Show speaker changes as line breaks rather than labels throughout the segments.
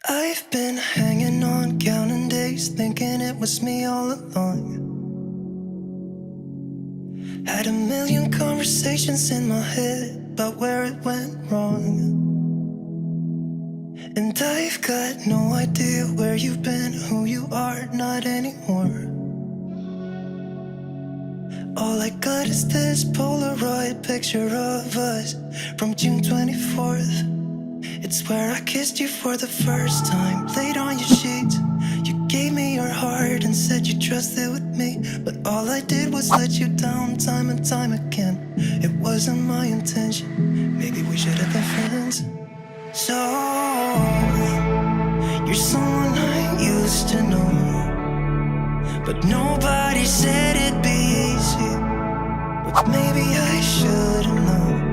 I've been hanging on, counting days, thinking it was me all along. Had a million conversations in my head about where it went wrong. And I've got no idea where you've been, who you are, not anymore. All I got is this Polaroid picture of us from June 24th. It's where I kissed you for the first time, laid on your sheets. You gave me your heart and said you trusted with me, but all I did was let you down time and time again. It wasn't my intention, maybe we should have been friends. So, you're someone I used to know, but nobody said it'd be easy. But maybe I should've known.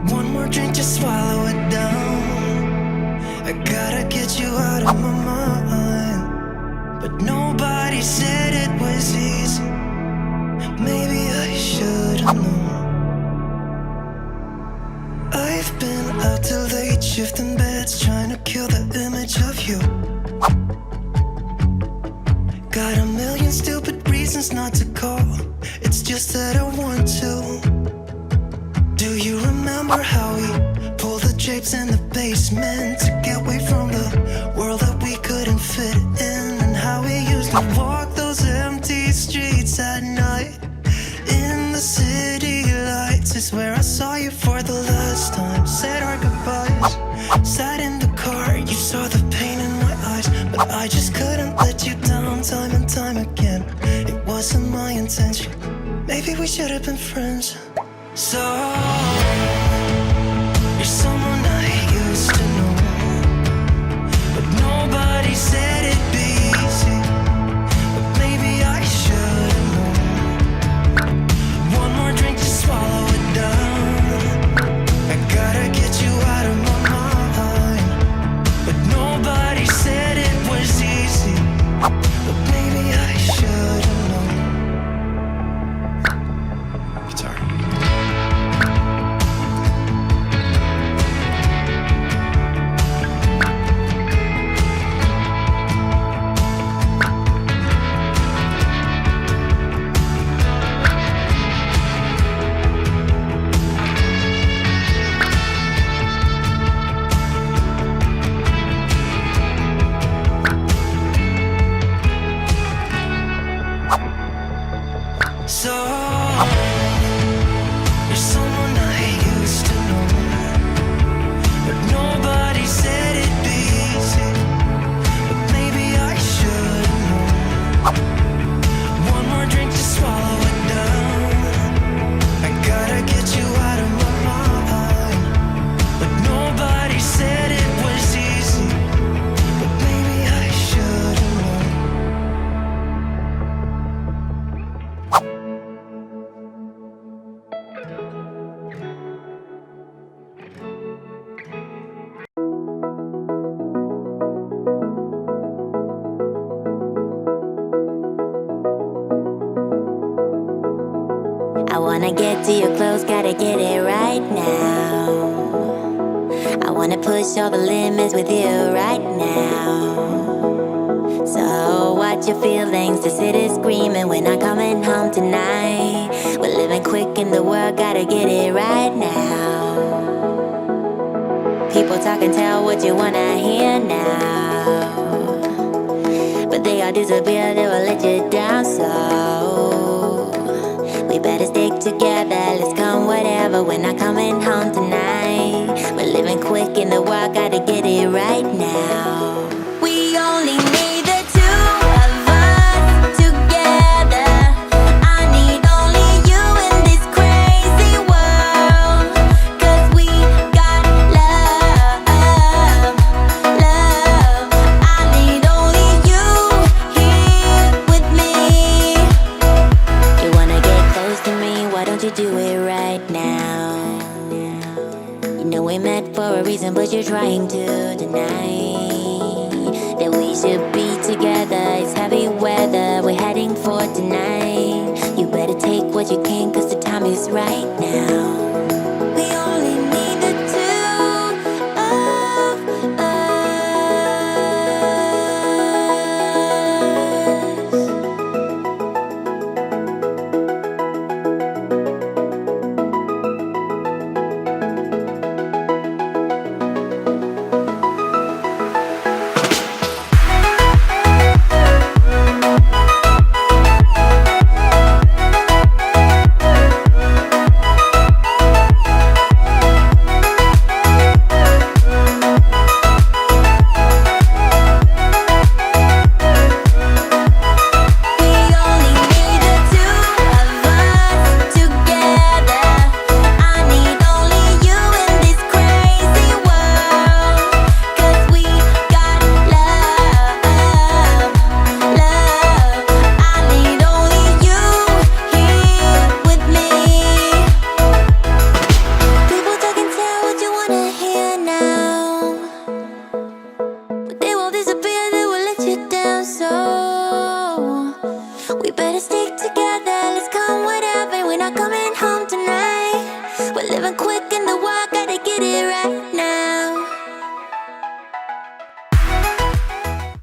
One more drink, just swallow it down. I gotta get you out of my mind. But nobody said it was easy. Maybe I should've known. I've been out till late, shifting beds, trying to kill the image of you. Got a million stupid reasons not to call. It's just that I want to. Do you remember how we pulled the drapes in the basement to get away from the world that we couldn't fit in? And how we used to walk those empty streets at night in the city lights is where I saw you for the last time. Said our goodbyes, sat in the car, you saw the pain in my eyes, but I just couldn't let you down time and time again. It wasn't my intention, maybe we should have been friends. So, you're someone I used to know, but nobody said it'd be easy. But maybe I should've known. One more drink, just swallow it down. I gotta get you out of my mind. But nobody said it was easy. But maybe I should've known. Guitar. So, you're someone I used to know, but nobody said it'd be easy. But maybe I should've known. One more drink to swallow it down. I gotta get you out of my mind. But nobody said it was easy. But maybe I should've known.
I wanna get to your clothes, gotta get it right now. I wanna push all the limits with you right now. So watch your feelings, the city's screaming, we're not coming home tonight. We're living quick in the world, gotta get it right now. People talk and tell what you wanna hear now, but they all disappear, they will let you down. So we better stick together, let's come whatever, we're not coming home tonight. We're living quick in the world, gotta get it right now. We only need the two of us together. I need only you in this crazy world, 'cause we got love, love. I need only you here with me. You wanna get close to me, why don't you do it right now? You know we met for a reason, but you're trying to deny that we should be together. It's heavy weather, we're heading for tonight. You better take what you can, 'cause the time is right